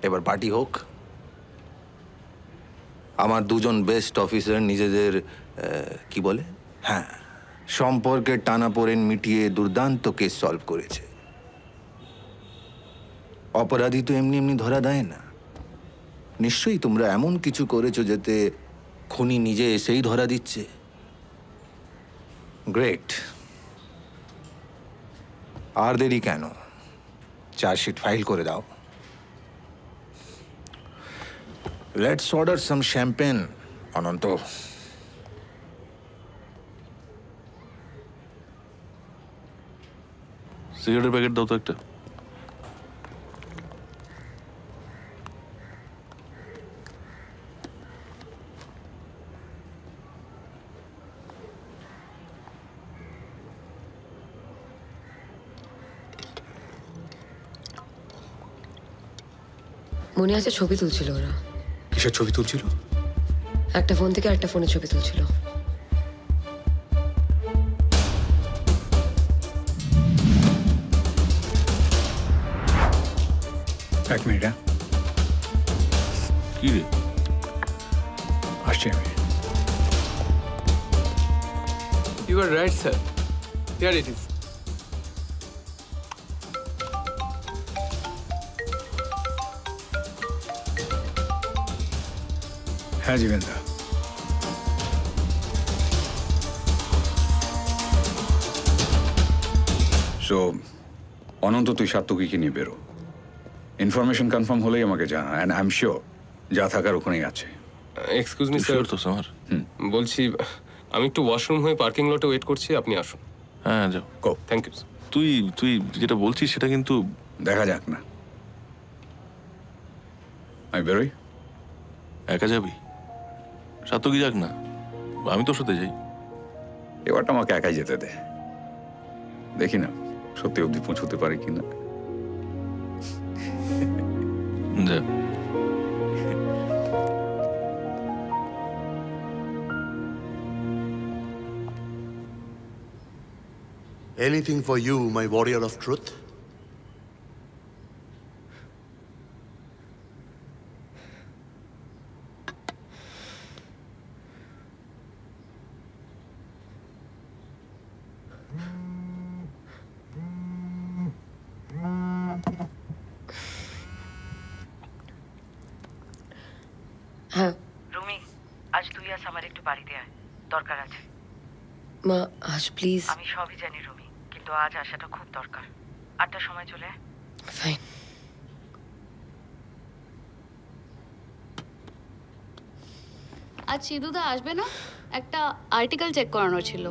এবার পার্টি হোক। আমার দুজন বেস্ট অফিসার নিজেদের কি বলে, হ্যাঁ, সম্পর্কের টানাপোড়েন মিটিয়ে দুর্দান্ত কেস সলভ করেছে। অপরাধী তো এমনি এমনি ধরা দেয় না। নিশ্চয়ই তোমরা এমন কিছু করেছো যাতে খুনি নিজে এসেই ধরা দিচ্ছে। গ্রেট। আর দেরি কেন, চার্জশিট ফাইল করে দাও। Let's order some champagne. Ananta, সিগারেটের প্যাকেট দাও তো একটা। মনে আছে ছবি তুলছিল ওরা। কিসের ছবি তুলছিল? একটা ফোন থেকে একটা ফোনে ছবি তুলছিল। এক মিনিট। কি রে? আসছি আমি। You are right, sir. Here it is. হ্যাঁ জীবেন্দা, সো অনন্ত তুই সাত্তকীকে নিয়ে বেরো। ইনফরমেশন কনফার্ম হলেই আমাকে জানা, অ্যান্ড আই এম শিওর যা থাকার ওখানেই আছে। এক্সকিউজ মি স্যার, তো স্যার বলছি আমি একটু ওয়াশরুম হয়ে পার্কিং লটে ওয়েট করছি, আপনি আসুন। হ্যাঁ যাও। গো। Thank you. তুই তুই যেটা বলছিস সেটা কিন্তু দেখা যাক না। আমি বেরোই। একা যাবি? সাত্তকী যাক না, আমি তোর সাথে যাই। এবারটা আমাকে একাই যেতে দে, দেখি না সত্যি অবধি পৌঁছতে পারে কিনা। যা। Anything for you, my warrior of truth? হ্যাঁ রুমি, আজ তুই আস আমার একটু বাড়িতে আয়, দরকার আছে। মা আজ প্লিজ। আমি সবই জানি রুমি, কিন্তু আজ আসাটা খুব দরকার। 8টার সময় চলে আয়। ফাইন। আজ সিধুদা আসবে না? একটা আর্টিকেল চেক করানোর ছিল।